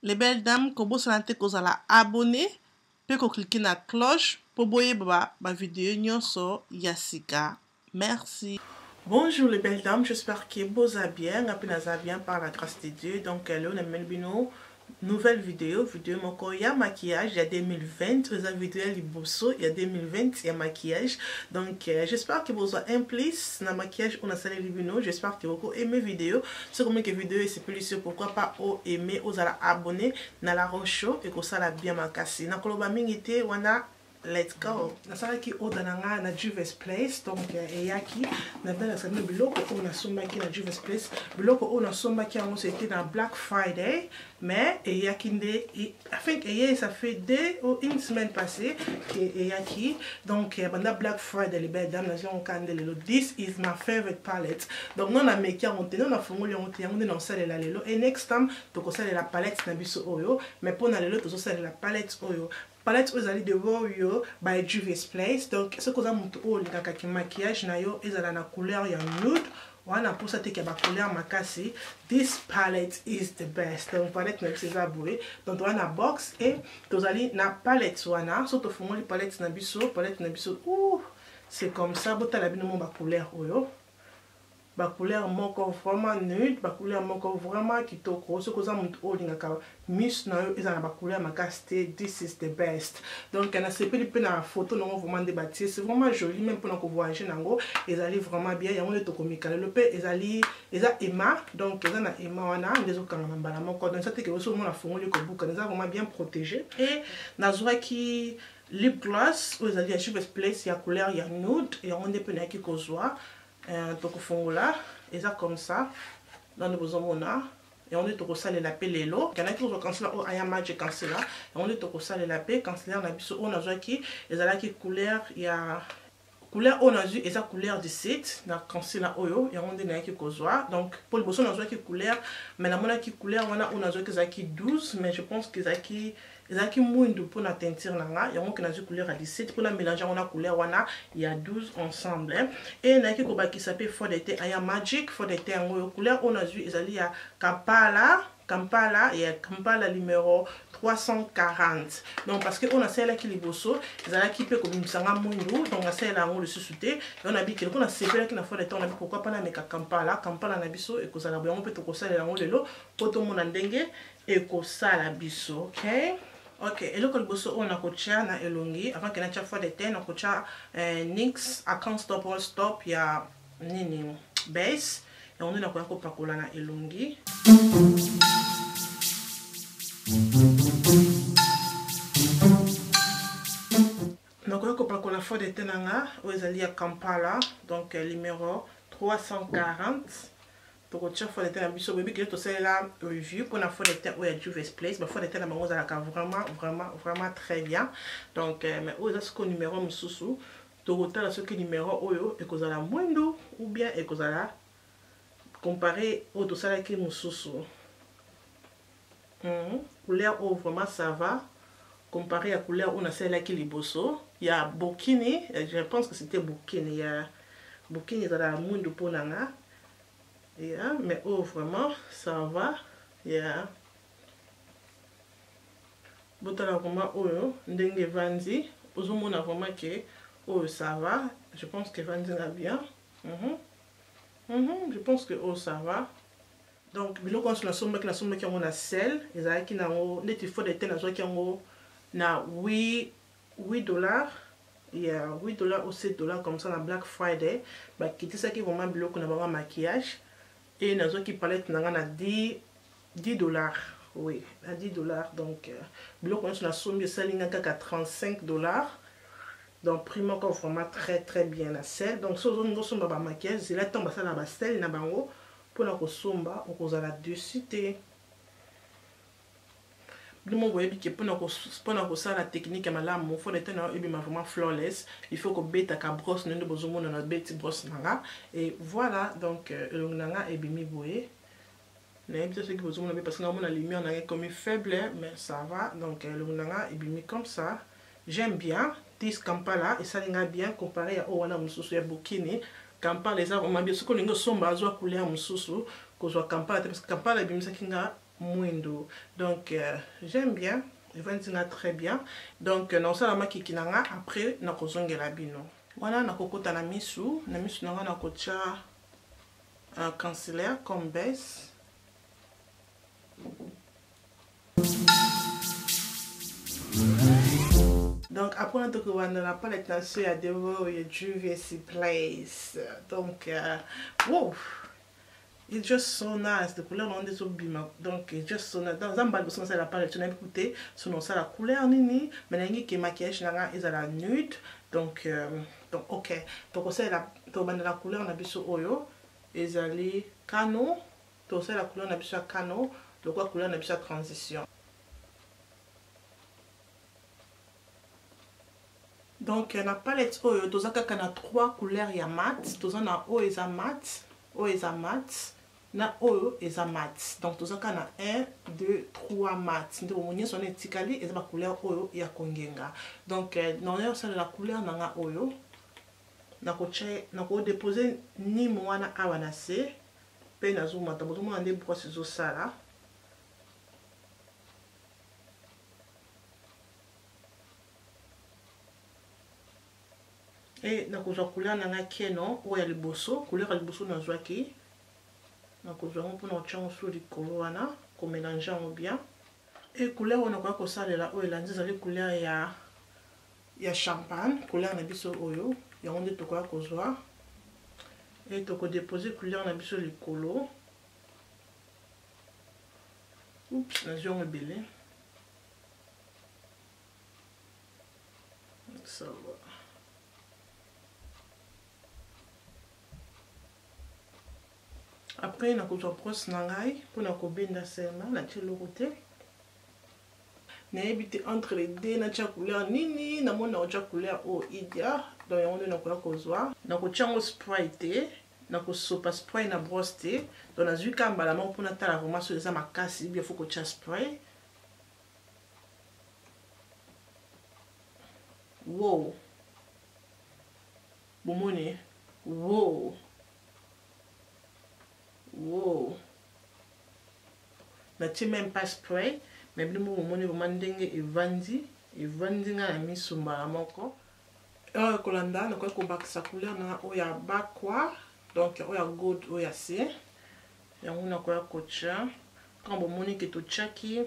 Les belles dames, kobo sanate kozala abonné, pe ko cliquer na cloche pour boyer ba vidéo nyonso yasika. Merci. Bonjour les belles dames, j'espère que vous allez bien, bien par la grâce de Dieu. Donc là on a une nouvelle vidéo moko ya maquillage, il y a 2020, la vidéo liboso, il y a 2020, il y a maquillage. Donc j'espère que vous avez un plus na maquillage on a salé libino, j'espère que vous aimez vidéo. C'est comme que vidéo c'est plus pourquoi pas aimer, vous allez abonner na la roche et que ça la bien makasi. Na koloba mingité wana. Let's go. Nasalaki odananga na Juvia's Place, donc eyaki na bela sa biloko on a sombaki na Juvia's Place, biloko on a sombaki on c'était dans Black Friday, mais eyaki nde I think ça fait 2 ou 1 semaine passée que eyaki, donc pendant Black Friday les belles dames nazo kandele. This is my favorite palette. Donc non na meki on tenu na fongoli on tenu na salela lelo et next time to ko salela palette na biso oyo, mais pour na lelo to salela palette oyo. Palette aux alliés de Warrior by Juvia's Place. Donc ce que vous avez montré maquillage na yo ezala na couleur ya nude. Wana pour ça que ba couleur makasi. This palette is the best. Donc palette na c'est aboué. Donc on a box et vous allez na palette wana. Surtout fond les palettes na biso, ouh, c'est comme ça bota la bino ba couleur oyo. Ba couleur moko vraiment nude, ba couleur moko vraiment kitoko. Ce que vous avez montré miss na yo ezala ba couleur makasi. This is the best. Donc on a sepeli pe na photo non vraiment débattu, c'est vraiment joli même pour qu'on voyager nango, ezali vraiment bien. Yango le tokomika le pe ezali eza Emma, donc eza na Emma wana les okanga na mbala moko. Donc ça te que vous so mona fongoli ko buka, eza vraiment bien protégé. Et nazwa ki lip gloss ou ezali ya Juvia's Place ya couleur ya nude et on dépend ki kozwa tokofongola eza comme ça dans le besoin et on est au saler la paix les lots. Il y en a qui ont cancellé au Aya Magic cancellé. Et on est au saler la paix cancellé on a biso on a joué qui et là qui couleur il y a couleur on a vu et ça couleur du site na cancellé oyo et on est qui kozwa. Donc pour le besoin on a joué qui couleur mais la mona qui couleur on a joué que ça qui 12 mais je pense que ça qui mwindu pour la teinture nanga et on a joué couleur à 17 pour la mélanger on a couleur wana il y a 12 ensemble et na qui koba qui s'appelle fond d'été Aya Magic fond d'été en couleur on a vu ezali ya Kampala et Kampala numéro 340. Donc parce que on a celle qui liboso, ezala qui peut comme sanga mwindu, donc on a celle là on le sous-souté et on a dit que on a sepelé qui na fond d'été on a dit pourquoi pas na meka Kampala na biso et que ça la on peut to ko sala là on lelo poto mon ndenge et ko sala biso, OK? Ok, et le colboso on a coaché na elongi avant que na cha fois d'été on a coaché NYX I Can't Stop All Stop ya nini base et on est na ko pakola na elongi. Donc on a pakola fois d'été nanga où ezali ya Kampala donc numéro 340. Pour que fois d'été na biso baby que to c'est la review pour la fois d'été où ya Juvia's Place ba fois d'été na bango za vraiment très bien. Donc mais où est-ce que numéro mususu to rotala ce que numéro oyo et kozala mwendo ou bien et kozala comparé au to sala ki mususu. Couleur oh vraiment ça va comparé à couleur on a celle qui liboso. Il y a Bokini, je pense que c'était Bokini, il y a Bokini za la mwendo pour nanga. Yeah, mais oh vraiment ça va. Yeah. Botala vraiment oh ndenge vanzi. Ozomona vraiment que oh ça va. Je pense que vanzi va bien. Je pense que oh ça va. Donc biloko on somba ki on a sel, ezalaki na neti faut de tena zo ki ngo na $8. Yeah, $8 ou $7 comme ça na Black Friday. Ba kiti ça qui vraiment biloko na ba maquillage. Et nous avons qui palette na 10 $. Oui, à 10 $. Donc, bloc on a somme salinga à $35. Donc, prix encore vraiment très bien la selle. Donc, ce zone nous sommes maquillage, c'est là tombe ça la bastel na bango pour la somba on cause la dessus. Le mot voyez que pour ça la technique à malam mon faut d'être vraiment flawless. Il faut que bête à brosse nous besoin de notre bête brosse nanga et voilà donc le nanga est bimi boye. Mais ce que besoin parce que normalement la lumière on a comme faible mais ça va donc le nanga est bimi comme ça. J'aime bien this Kampala et ça l'inga bien comparé à wana mususu ya Bokini. Kampala les a vraiment bien ce que l'inga somba azwa couleur mususu ko zo Kampala parce que Kampala bimi ça kinga mwindo. Donc j'aime bien, evandinga très bien. Donc non ça la makiki nanga après na kozongela bino. Wana na kokota na misu nanga na kocha un cancelaire comme base. Donc après on a dans la palette il y a des mots, il y a Juvia's Place. Donc wow, it's just so nice. The couleur on des bima. Donc it's just so nice. Dans un bal de la palette tu n'as écouté selon ça la couleur nini, mais il y a maquillage nanga is à la nude. Donc ok. Donc c'est la la couleur on a biso oyo is ali cano. Donc c'est la couleur on a biso cano. Donc la couleur on a biso transition. Donc la palette oyo tozaka kana 3 couleurs ya mat, tozana oyo eza mat, oyo eza mat, na oyo eza mat. Donc tozaka na 1 2 3 mat. Nde bomoni sone tikali eza ba couleur oyo ya kongenga. Donc non ça la couleur nanga oyo na ko déposer ni mwana awa na se pe na zo mata bozo mona nde brosse zo sala. Et na kozwa couleur nanga keno o ya liboso, couleur ya liboso na zwaki na kozwa ngo na chango sur likolo wana ko mélanger en bien. Et couleur on a ko salela o elandi zali couleur ya champagne, couleur na biso oyo ya onde to ko kozwa et to ko déposer couleur na biso likolo. Oups, na zongo belé. Ça va. Après, na kozwa brosse nangai pour na kobenda sema na telo côté. Na ebité entre les deux na tia couleur nini na mona ocha couleur o idia donc on na koya kozwa na ko chango spray te na ko sopa spray na brosse te donc na zuka mbala ma pour na tala vraiment sur les makasi bien faut ko tia spray. Wow. Bomone. Wow. Wow. Na ti même pas spray mais bien mo moni vraiment ndenge evandi nga na misumba moko kolanda na ko bakisa couleur na oya bakwa donc oya gold oya se yango na ko ya kocha quand bo moni ke to chaki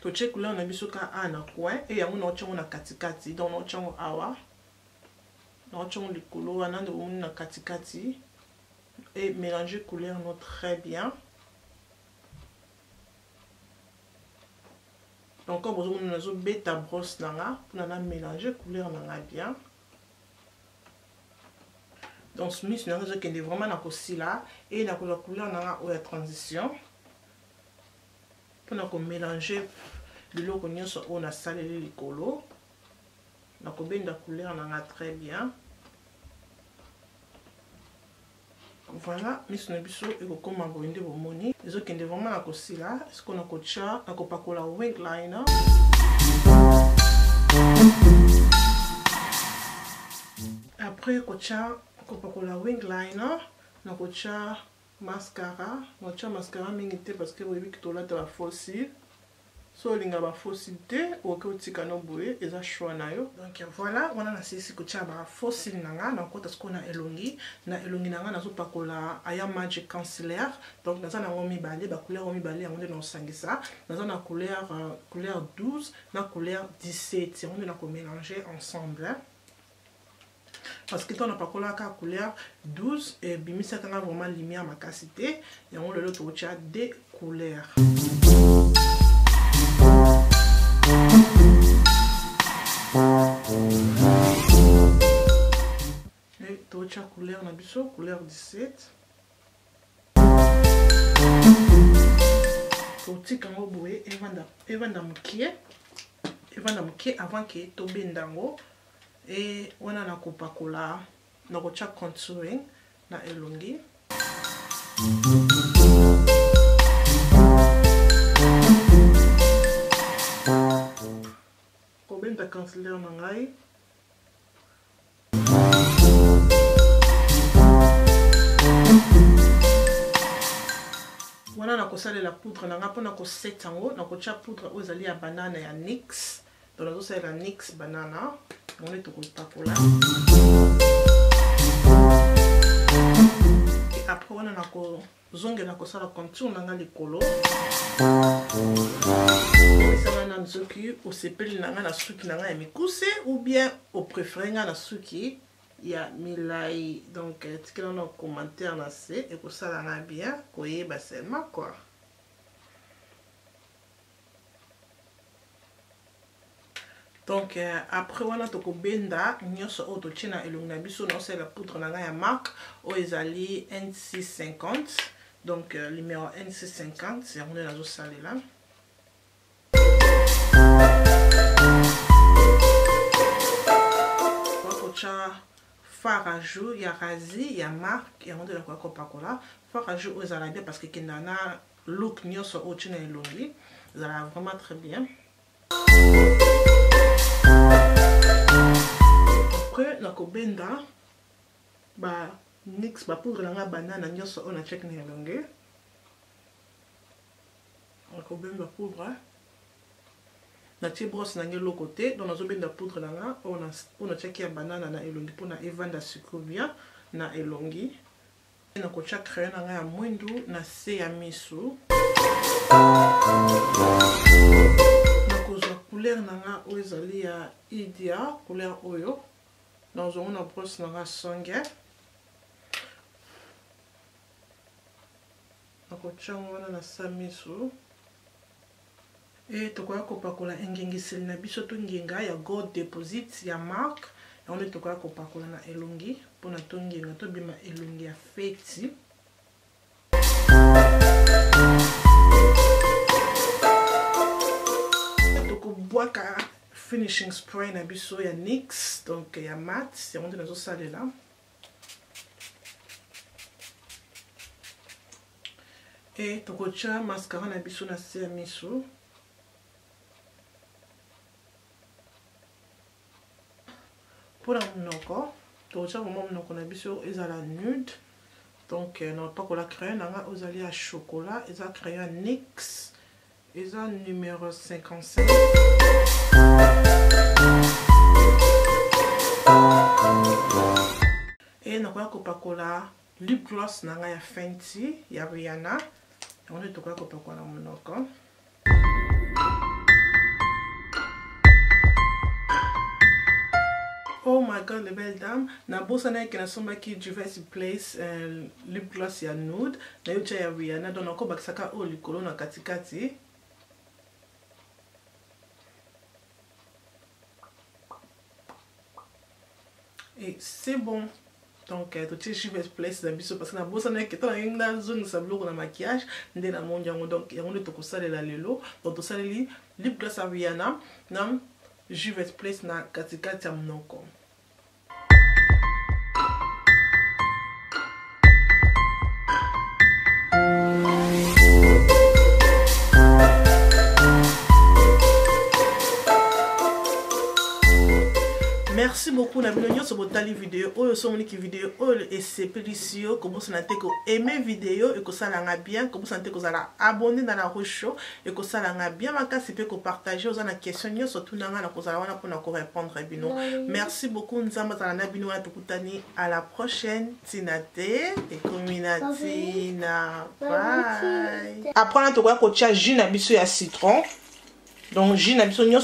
to check couleur na biso ka ana coin et yango na ochongo na katikati donc na ochongo awa na ochongo likolo wana ndo moni na katikati. Et mélanger couleur non très bien. Donc comme vous avez bêta brosse nanga pour mélanger couleur nanga bien. Donc ce mis nanga je kende vraiment na kosi là et na couleur nanga ou la transition. Pour na ko mélanger le logo nyonso on a salé les colo. Na ko benda couleur nanga très bien. Voilà, mais ce n'est pas et comme un bon de bomoni. Les autres qui sont vraiment à côté là, est-ce qu'on a cocha, à copacola wing liner. Après cocha, copacola wing liner, na cocha mascara, cocha mascara mingité parce que vous voyez que tout là de la fossile. So linga ba fossile ou que tika no boye eza choix na yo. Donc voilà, on a na sisi ko tia ba fossile nanga na kota skona elongi nanga na zo pakola aya magic concealer. Donc naza na ngomi balé ba couleur ngomi balé yango na sangisa. Naza na couleur 12 na couleur 17. On na ko mélanger ensemble. Parce que ton a pakola ka couleur 12 et bimisa kanga vraiment lumière makasité yango le to tia des couleurs. Et tocha couleur na biso couleur 17. Totika ngo boye evanda mukie avant que to bendango et wana na kopakola na kocha contouring na elongi. Kobenda concealer na ngai. Wana na la poudre nanga pona ko set yango na ko tia poudre ozali ya banana ya NYX donc nazo sala NYX banana on est ko pakola et après on a ko zongela ko sala contour nanga likolo ça na nzoki o sepeli nanga na suki nanga ya mikuse ou bien au préféré nga na suki ya milai donc tikela na commentaire na se et ko sala nga bien ko yeba seulement quoi. Donc après on a to ko benda nyoso auto china elongi na biso na c'est la poudre nanga ya marque o ezali N650 donc numéro N650 c'est on est na zo sala là. Fard à jour, il y a Razi, il y a marque, et on de la quoi Coca-Cola. Fard à jour, vous allez bien parce que Kendana look nyo so ochina et longi. Vous allez vraiment très bien. Après, la kobenda, bah, NYX, bah, poudre la banane, nyo so on a check ne longi. La kobenda poudre. Na ti brosse na ngelo côté donc nazo benda poudre nanga on a checké banana na elongi pona evanda sucre bien na elongi na ko check crayon nanga ya mwindu na se ya misu na ko zo couleur nanga o ezali ya Idia couleur oyo dans on a brosse nanga songe na ko chango na sa misu. Et tokoya kopakola engengiseli na biso to ngenga ya gold deposit ya marque on est tokoya kopakola na elongi pona to ngenga to bima elongi ya feti toko boaka finishing spray na biso ya NYX donc ya mat c'est on nazo sala là. Et toko cha mascara na biso na se miso. Pour la monoko, donc ça vraiment monoko na biso ezala nude. Donc non pas que la crayon nanga ozali à chocolat, eza crayon NYX, eza numéro 55. Et nakoya kopakola lip gloss nanga ya Fenty ya Rihanna. On est tokoya kopakola monoko. Oh my god, les belles dames. Na bossa na ki na somba ki Juvia's Place lip gloss ya nude. Na yocha ya Rihanna. Donc nako bakisaka o likolo na katikati. Et c'est bon. Donc to tche Juvia's Place na biso parce que na bossa na ki to na zone sa bloko na maquillage nde na mondiango donc yango to kosalela lelo. Donc to saleli lip gloss ya Rihanna na Juvia's Place na katikati ya mnoko. Merci beaucoup na bino sur votre vidéo oyo so moni ki vidéo oyo esepelicio comme ça nate ko aimer vidéo et ko salanga bien comme ça nate ko zala abonner dans la rocho et ko salanga bien makasi pe ko partager aux na question nyo surtout nanga na ko zala wana pour na ko répondre bino. Merci beaucoup nzamba za na bino wana tukutani à la prochaine tinate et kominatina bye. Après on to ko tia jus na biso ya citron donc jus na biso nyo